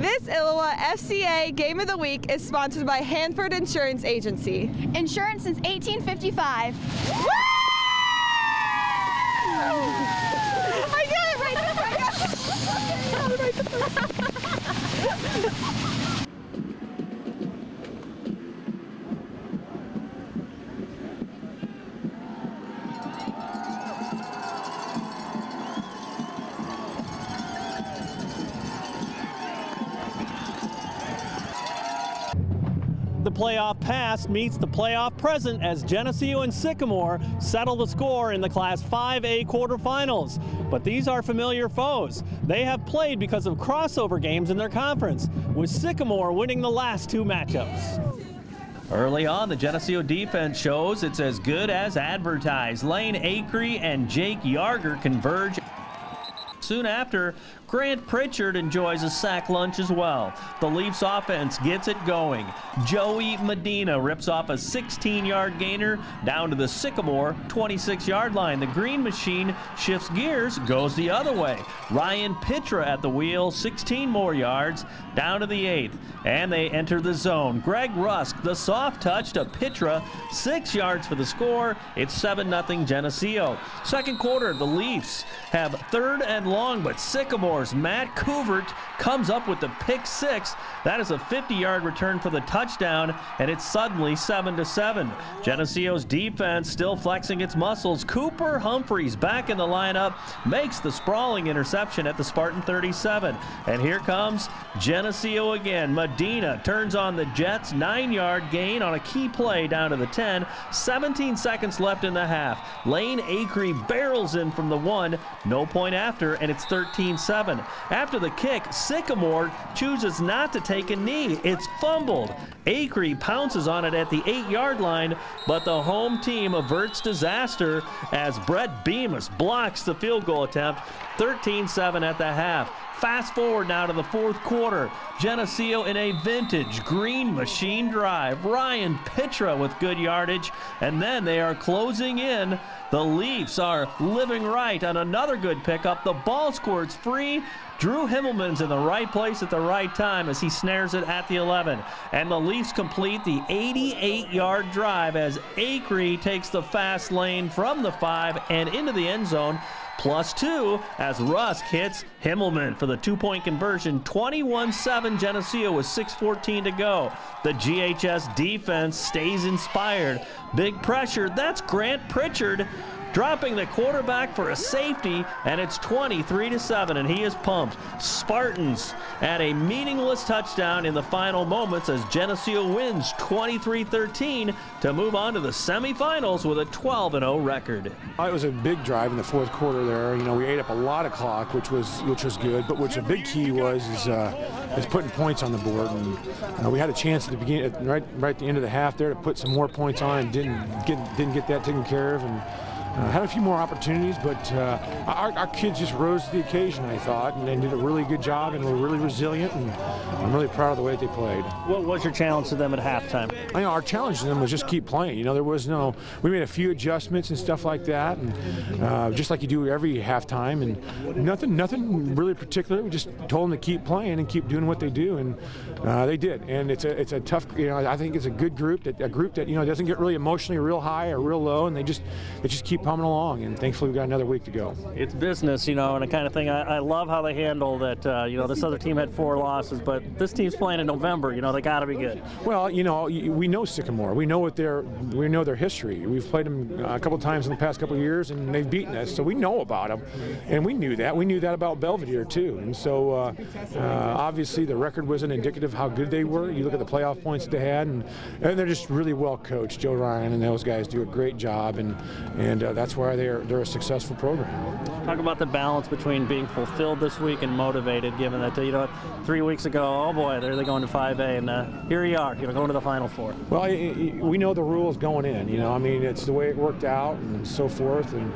This ILLOWA FCA Game of the Week is sponsored by Hanford Insurance Agency. Insurance since 1855. Woo! I got it right. The playoff past meets the playoff present as Geneseo and Sycamore settle the score in the Class 5A quarterfinals. But these are familiar foes. They have played because of crossover games in their conference, with Sycamore winning the last two matchups. Early on, the Geneseo defense shows it's as good as advertised. Lane Akre and Jake Yarger converge. Soon after, Grant Pritchard enjoys a sack lunch as well. The Leafs offense gets it going. Joey Medina rips off a 16-yard gainer down to the Sycamore 26-yard line. The Green Machine shifts gears, goes the other way. Ryan Pitra at the wheel, 16 more yards down to the 8th. And they enter the zone. Greg Rusk, the soft touch to Pitra, 6 yards for the score. It's 7-0 Geneseo. Second quarter, the Leafs have 3rd and long, but Sycamore's Matt Couvert comes up with the pick 6. That is a 50-yard return for the touchdown, and it's suddenly 7-7. Geneseo's defense still flexing its muscles. Cooper Humphreys back in the lineup, makes the sprawling interception at the Spartan 37. And here comes Geneseo again. Medina turns on the Jets, 9-yard gain on a key play down to the 10. 17 seconds left in the half. Lane Akre barrels in from the 1, no point after, and it's 13-7. After the kick, Sycamore chooses not to take a knee. It's fumbled. Akre pounces on it at the 8-yard line, but the home team averts disaster as Brett Bemis blocks the field goal attempt. 13-7 at the half. Fast forward now to the fourth quarter. Geneseo in a vintage Green Machine drive. Ryan Pitra with good yardage, and then they are closing in. The Leafs are living right on another good pickup. The ball squirts free. Drew Himmelman's in the right place at the right time as he snares it at the 11. And the Leafs complete the 88-yard drive as Akre takes the fast lane from the 5 and into the end zone. +2 as Rusk hits Himmelman for the 2-point conversion. 21-7 Geneseo with 6:14 to go. The GHS defense stays inspired. Big pressure. That's Grant Pritchard dropping the quarterback for a safety, and it's 23-7, and he is pumped. Spartans add a meaningless touchdown in the final moments as Geneseo wins 23-13 to move on to the semifinals with a 12-0 record. It was a big drive in the fourth quarter there. You know, we ate up a lot of clock, which was good, but which a big key is putting points on the board. And we had a chance at the beginning, right at the end of the half there, to put some more points on, and didn't get that taken care of. And had a few more opportunities, but our kids just rose to the occasion, I thought, and they did a really good job and were really resilient, and I'm really proud of the way they played. What was your challenge to them at halftime? I know our challenge to them was just keep playing. You know, we made a few adjustments and stuff like that, and just like you do every halftime, and nothing really particular. We just told them to keep playing and keep doing what they do, and they did. And it's a tough, you know, I think it's a good group, a group that, you know, doesn't get really emotionally real high or real low, and they just keep humming along, and thankfully we've got another week to go. It's business, you know, and the kind of thing I love how they handle that. You know, this other team had 4 losses, but this team's playing in November. You know, they got to be good. Well, you know, we know Sycamore. We know their history. We've played them a couple times in the past couple of years, and they've beaten us, so we know about them, and we knew that. We knew that about Belvedere too, and so obviously the record wasn't indicative of how good they were. You look at the playoff points that they had, and they're just really well coached. Joe Ryan and those guys do a great job, and that's why they're a successful program. Talk about the balance between being fulfilled this week and motivated, given that, you know, 3 weeks ago, oh boy, they're going to 5A, and here you are, you know, going to the Final Four. Well, we know the rules going in, you know, I mean, it's the way it worked out and so forth, and,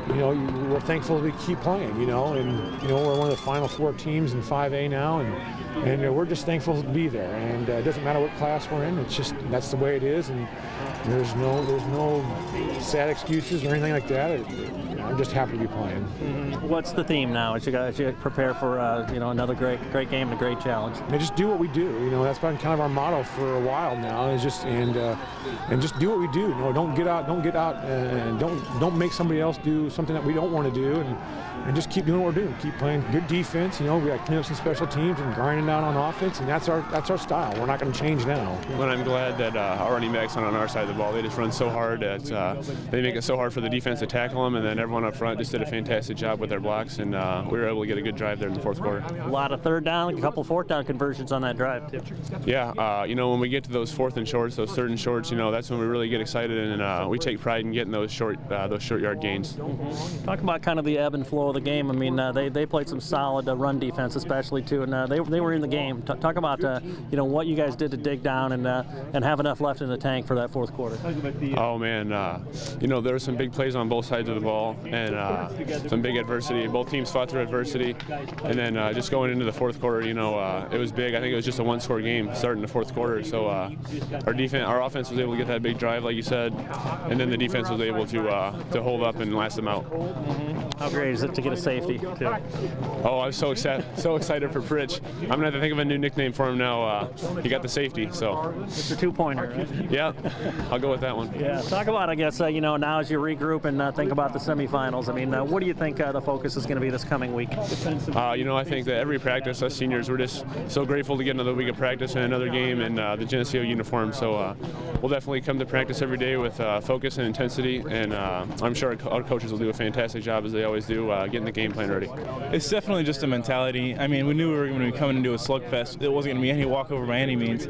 you know, we're thankful we keep playing, you know, and, you know, we're one of the Final Four teams in 5A now, and we're just thankful to be there, and it doesn't matter what class we're in, it's just, that's the way it is, and there's no sad excuses or anything like that. I'm just happy to be playing. What's the theme now as you prepare for another great game and a great challenge? And just do what we do. That's been kind of our motto for a while now. Is just and just do what we do. Don't get out and don't make somebody else do something that we don't want to do. And just keep doing what we're doing. Keep playing good defense. We got cleanups and special teams and grinding down on offense, and that's our style. We're not going to change now. But I'm glad that our running backs on our side of the ball, they just run so hard that they make it so hard for the defense to tackle them, and then everyone up front just did a fantastic job with their blocks, and we were able to get a good drive there in the fourth quarter. A lot of third down, a couple fourth down conversions on that drive too. Yeah, when we get to those fourth and shorts, those third and shorts, that's when we really get excited, and we take pride in getting those short yard gains. Talk about kind of the ebb and flow of the game. I mean, they played some solid run defense, especially too, and they were in the game. Talk about what you guys did to dig down and have enough left in the tank for that fourth quarter. Oh man, there were some big plays on both sides of the ball, and some big adversity. Both teams fought through adversity, and then just going into the fourth quarter, it was big. I think it was just a one-score game starting the fourth quarter. So our offense was able to get that big drive, like you said, and then the defense was able to hold up and last them out. How great is it to get a safety too? Oh, I was so excited for Pritch. I'm gonna have to think of a new nickname for him now. He got the safety, so. Mr. Two-pointer. Right? Yeah, I'll go with that one. Yeah. Talk about, I guess, now as you regroup and think about the semifinals. I mean, what do you think the focus is going to be this coming week? I think that every practice, us seniors, we're just so grateful to get another week of practice and another game in the Geneseo uniform. So we'll definitely come to practice every day with focus and intensity, and I'm sure our coaches will do a fantastic job, as they always do, getting the game plan ready. It's definitely just a mentality. I mean, we knew we were going to be coming into a slugfest. It wasn't going to be any walkover by any means,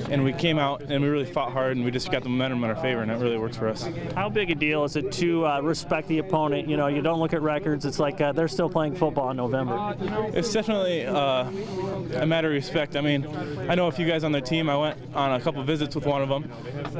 and we came out and we really fought hard, and we just got the momentum in our favor, and it really works for us. How big a deal is it to respect the opponent? You don't look at records. It's like they're still playing football in November. It's definitely a matter of respect. I mean, I know a few guys on their team. I went on a couple visits with one of them,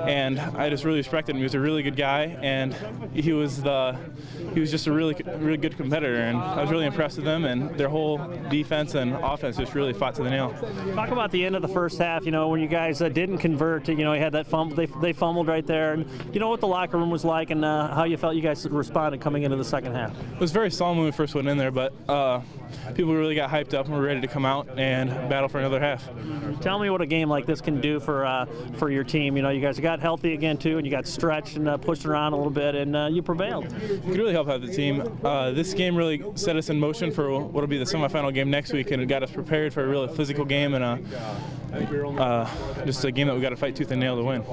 and I just really respected him. He was a really good guy, and he was just a really good competitor, and I was really impressed with them, and their whole defense and offense just really fought to the nail. Talk about the end of the first half, when you guys didn't convert, you had that fumble, they fumbled right there, and what the locker room was like and how you felt you guys responded coming into the second half. It was very solemn when we first went in there, but people really got hyped up and were ready to come out and battle for another half. Tell me what a game like this can do for your team. You guys got healthy again too, and you got stretched and pushed around a little bit, and you prevailed. It could really help out the team. This game really set us in motion for what will be the semifinal game next week, and it got us prepared for a really physical game and just a game that we got to fight tooth and nail to win.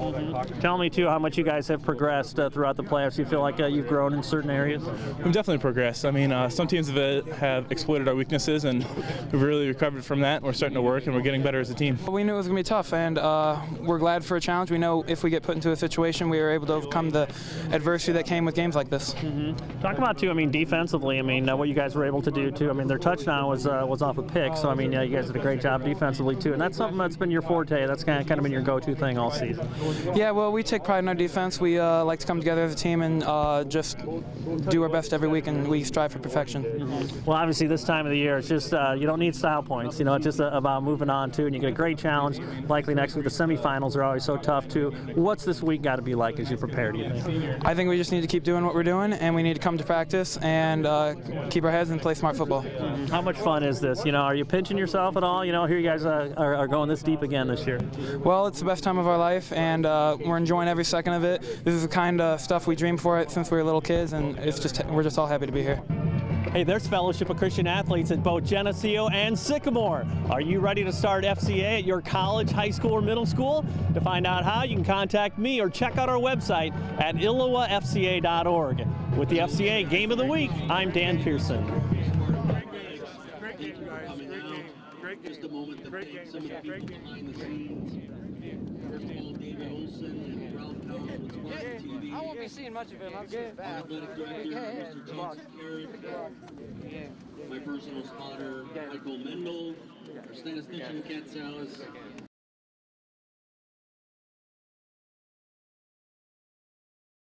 Tell me too how much you guys have progressed throughout the playoffs. You feel like you've grown in certain areas? We've definitely progressed. I mean, some teams have exploited our weaknesses, and we've really recovered from that. We're starting to work, and we're getting better as a team. We knew it was going to be tough, and we're glad for a challenge. We know if we get put into a situation, we were able to overcome the adversity that came with games like this. Talk about too, defensively, what you guys were able to do too. Their touchdown was off a pick, so you guys did a great job defensively too, and that's something that's been your forte. That's kind of been your go-to thing all season. Yeah, well, we take pride in our defense. We like to come together as a team and just do our best every week, and we strive for perfection. Well, obviously this time of the year, it's just you don't need style points. It's just about moving on too, and you get a great challenge. Likely next week, the semifinals are always so tough too. What's this week got to be like as you prepare, do you think? I think we just need to keep doing what we're doing, and we need to come to practice and keep our heads and play smart football. How much fun is this? Are you pinching yourself at all? Here you guys are going this deep again this year. Well, it's the best time of our life, and we're enjoying every second of it. This is the kind of stuff we dreamed for it since we were little kids, and we're just all happy to be here. Hey, there's Fellowship of Christian Athletes at both Geneseo and Sycamore. Are you ready to start FCA at your college, high school, or middle school? To find out how, you can contact me or check out our website at ILLOWAFCA.org. With the FCA Game of the Week, I'm Dan Pearson. Just a moment to thank some of the people behind the scenes. First of all, David Olson and Ralph Powell with Sports TV. I won't be seeing much of him. I'm good. Athletic Director, Mr. Johnsen. My personal spotter, Michael Mendel. Our statistician, Kat Salas.